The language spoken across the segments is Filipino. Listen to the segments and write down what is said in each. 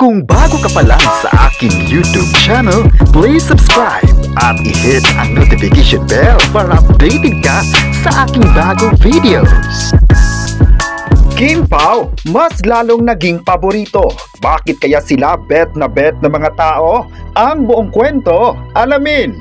Kung bago ka pa lang sa aking YouTube channel, please subscribe at i-hit ang notification bell para updated ka sa aking bagong videos. Kim Pao, mas lalong naging paborito. Bakit kaya sila bet na mga tao? Ang buong kwento, alamin!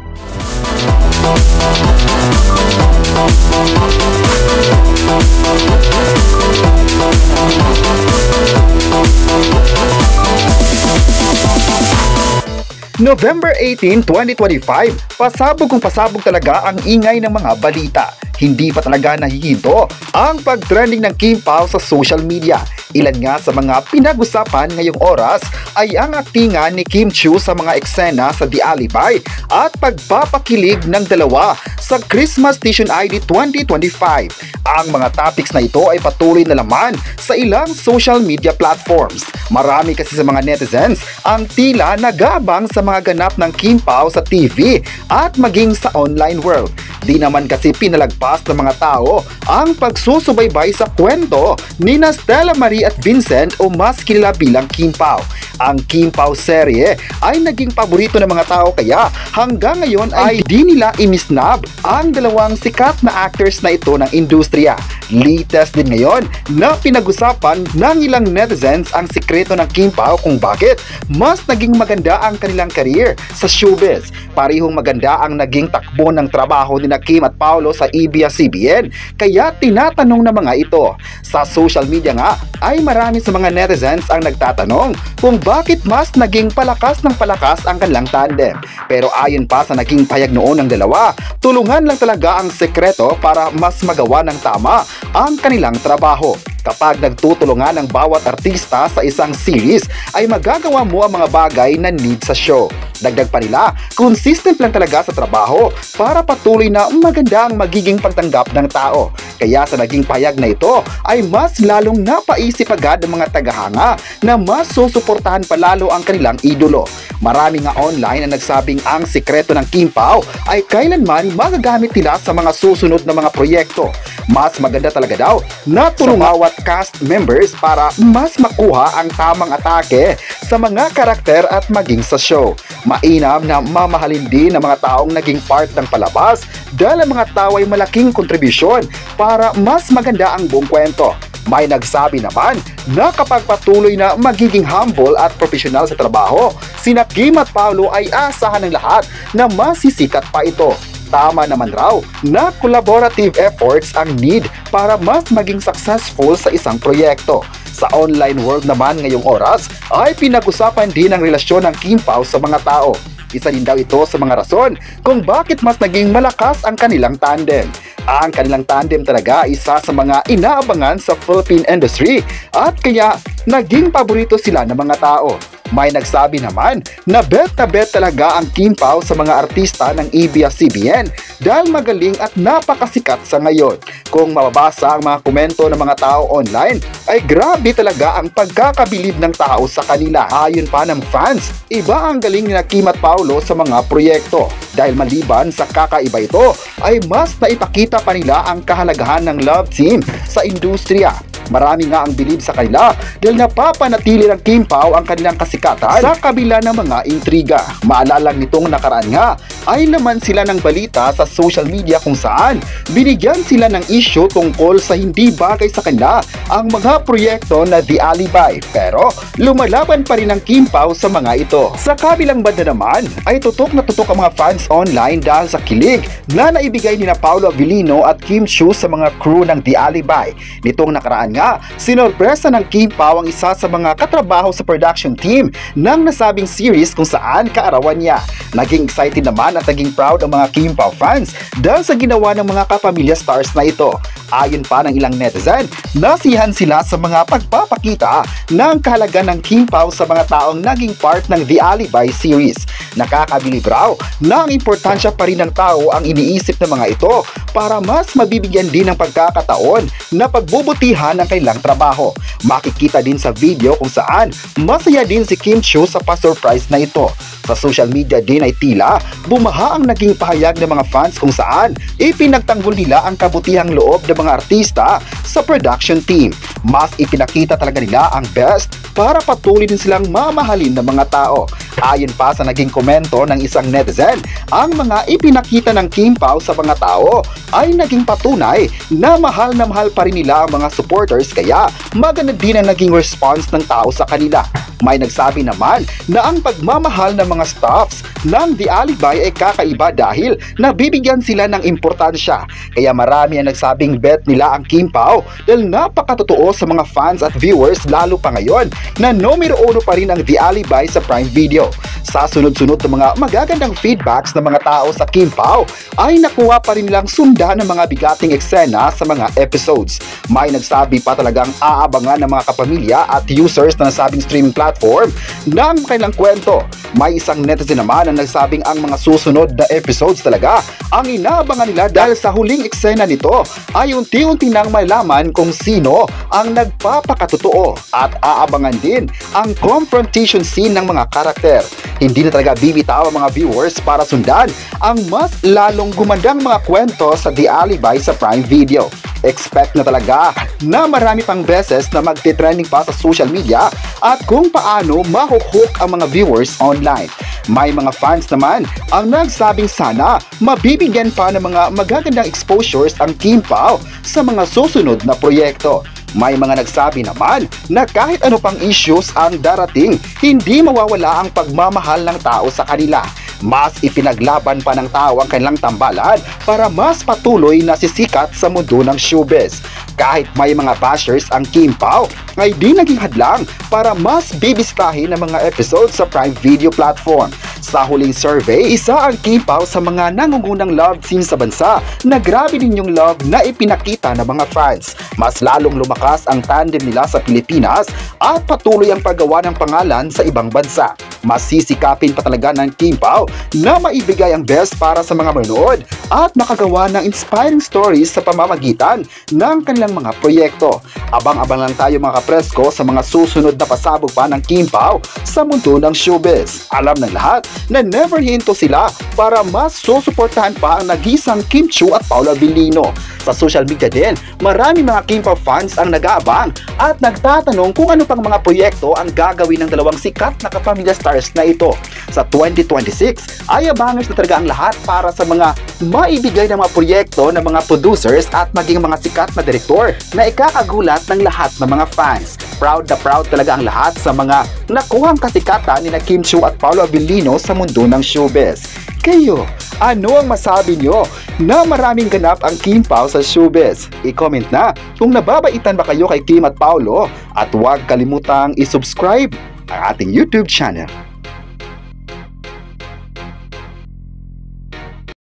November 18, 2025, pasabog talaga ang ingay ng mga balita. Hindi pa talaga nahihinto ang pag-trending ng Kim Pao sa social media. Ilan nga sa mga pinag-usapan ngayong oras ay ang aktingan ni Kim Chiu sa mga eksena sa The Alibi at pagpapakilig ng dalawa sa Christmas Station ID 2025. Ang mga topics na ito ay patuloy na laman sa ilang social media platforms. Marami kasi sa mga netizens ang tila nag-aabang sa mga ganap ng Kim Pao sa TV at maging sa online world. Di naman kasi pinalagpas ng mga tao ang pagsusubaybay sa kwento ni Stella Marie at Vincent o mas kilala bilang Kim Pao. Ang Kim Pao serye ay naging paborito ng mga tao kaya hanggang ngayon ay di nila imisnab ang dalawang sikat na actors na ito ng industriya. Latest din ngayon na pinag-usapan ng ilang netizens ang sikreto ng Kim Pao kung bakit mas naging maganda ang kanilang career sa showbiz. Parehong maganda ang naging takbo ng trabaho ni Kim at Paolo sa ABS-CBN kaya tinatanong ng mga ito. Sa social media nga ay marami sa mga netizens ang nagtatanong kung bakit mas naging palakas ng palakas ang kanilang tandem. Pero ayon pa sa naging pahayag noon ng dalawa, tulungan lang talaga ang sekreto para mas magawa ng tama ang kanilang trabaho. Kapag nagtutulungan ang bawat artista sa isang series, ay magagawa mo ang mga bagay na need sa show. Dagdag pa nila, consistent lang talaga sa trabaho para patuloy na maganda ang magiging pagtanggap ng tao. Kaya sa naging pahayag na ito, ay mas lalong napaisip agad ng mga tagahanga na mas susuportahan palalo ang kanilang idolo. Marami nga online na nagsabing ang sikreto ng Kim Pao ay kailanman magagamit nila sa mga susunod na mga proyekto. Mas maganda talaga daw na tulungan bawat cast members para mas makuha ang tamang atake sa mga karakter at maging sa show. Mainam na mamahalin din ng mga taong naging part ng palabas dahil ang mga tao ay malaking kontribusyon para mas maganda ang buong kwento. May nagsabi naman na kapag patuloy na magiging humble at profesional sa trabaho, sina Kim at Paolo ay asahan ng lahat na masisikat pa ito. Tama naman raw na collaborative efforts ang need para mas maging successful sa isang proyekto. Sa online world naman ngayong oras ay pinag-usapan din ang relasyon ng Kim Pao sa mga tao. Isa din daw ito sa mga rason kung bakit mas naging malakas ang kanilang tandem. Ang kanilang tandem talaga isa sa mga inaabangan sa Philippine industry at kaya naging paborito sila ng mga tao. May nagsabi naman na bet talaga ang Kim Pao sa mga artista ng ABS-CBN dahil magaling at napakasikat sa ngayon. Kung mababasa ang mga komento ng mga tao online, ay grabe talaga ang pagkakabilib ng tao sa kanila. Ayon pa ng fans, iba ang galing ni Kim at Paolo sa mga proyekto. Dahil maliban sa kakaiba ito, ay mas naipakita pa nila ang kahalagahan ng love team sa industriya. Marami nga ang bilib sa kanila dahil napapanatili ng Kim Pao ang kanilang kasikatan sa kabila ng mga intriga. Maalala nitong nakaraan nga ay naman sila ng balita sa social media kung saan binigyan sila ng issue tungkol sa hindi bagay sa kanila ang mga proyekto na The Alibi. Pero lumalaban pa rin ang Kim Pao sa mga ito. Sa kabilang banda naman ay tutok na tutok ang mga fans online dahil sa kilig na naibigay ni Paolo Avellino at Kim Chiu sa mga crew ng The Alibi. Nitong nakaraan nga, sinorpresa ng Kim Pao ang isa sa mga katrabaho sa production team ng nasabing series kung saan kaarawan niya. Naging excited naman at naging proud ang mga Kim Pao fans dahil sa ginawa ng mga kapamilya stars na ito. Ayon pa ng ilang netizen, nasihan sila sa mga pagpapakita ng kahalaga ng Kim Pao sa mga taong naging part ng The Alibi series. Nakakabilib raw na ang importansya pa rin ng tao ang iniisip ng mga ito para mas mabibigyan din ng pagkakataon na pagbubutihan ng kailang trabaho. Makikita din sa video kung saan masaya din si Kim Chiu sa pa-surprise na ito. Sa social media din ay tila bumaha ang naging pahayag ng mga fans kung saan ipinagtanggol nila ang kabutihang loob ng mga artista sa production team. Mas ipinakita talaga nila ang best para patuloy din silang mamahalin ng mga tao. Ayon pa sa naging komento ng isang netizen, ang mga ipinakita ng Kim Pao sa mga tao ay naging patunay na mahal pa rin nila ang mga supporters, kaya maganda din ang naging response ng tao sa kanila. May nagsabi naman na ang pagmamahal ng mga staffs ng The Alibay ay kakaiba dahil nabibigyan sila ng importansya. Kaya marami ang nagsabing bet nila ang Kim Pao dahil napakatotoo sa mga fans at viewers, lalo pa ngayon na numero 1 pa rin ang The Alibay sa Prime Video. Sa sunod-sunod ng mga magagandang feedbacks ng mga tao sa Kim Pao ay nakuha pa rin nilang sundan ng mga bigating eksena sa mga episodes. May nagsabi pa talagang aabangan ng mga kapamilya at users na nasabing streaming platform ng kanilang kwento. May isang netizen naman ang nagsabing ang mga susunod na episodes talaga ang inaabangan nila dahil sa huling eksena nito ay unti-unti nang malaman kung sino ang nagpapakatotoo, at aabangan din ang confrontation scene ng mga karakter. Hindi na talaga bibitaw ang mga viewers para sundan ang mas lalong gumandang mga kwento sa The Alibay sa Prime Video. Expect na talaga na marami pang beses na magte-trending pa sa social media at kung paano mahuhook ang mga viewers online. May mga fans naman ang nagsabing sana mabibigyan pa ng mga magagandang exposures ang Kim Pao sa mga susunod na proyekto. May mga nagsabi naman na kahit ano pang issues ang darating, hindi mawawala ang pagmamahal ng tao sa kanila. Mas ipinaglaban pa ng tao ang kanilang tambalan para mas patuloy na sisikat sa mundo ng showbiz. Kahit may mga bashers ang Kim Pao, ay di naging hadlang para mas bibisitahin ang mga episodes sa Prime Video platform. Sa huling survey, isa ang Kim Pao sa mga nangungunang love scene sa bansa na grabe din yung love na ipinakita ng mga fans. Mas lalong lumakas ang tandem nila sa Pilipinas at patuloy ang paggawa ng pangalan sa ibang bansa. Mas sisikapin pa talaga ng Kim Pao na maibigay ang best para sa mga manood at makagawa ng inspiring stories sa pamamagitan ng kanilang mga proyekto. Abang-abang lang tayo mga kapresko sa mga susunod na pasabog pa ng Kim Pao sa mundo ng showbiz. Alam ng lahat na never hinto sila para mas susuportahan pa ang nagisang Kim Chiu at Paolo Abilino. Sa social media din, marami mga Kim Pao fans ang nag-aabang at nagtatanong kung ano pang mga proyekto ang gagawin ng dalawang sikat na kapamilya stars na ito. Sa 2026 ay abangers na talaga ang lahat para sa mga maibigay ng mga proyekto ng mga producers at maging mga sikat na direktor na ikakagulat ng lahat ng mga fans. Proud na proud talaga ang lahat sa mga nakuhang kasikatan ni Kim Chiu at Paolo Abilino sa mundo ng showbiz. Kayo, ano ang masabi nyo na maraming ganap ang Kim Pao sa showbiz? I-comment na kung nababaitan ba kayo kay Kim at Paolo, at huwag kalimutang i-subscribe ang ating YouTube channel.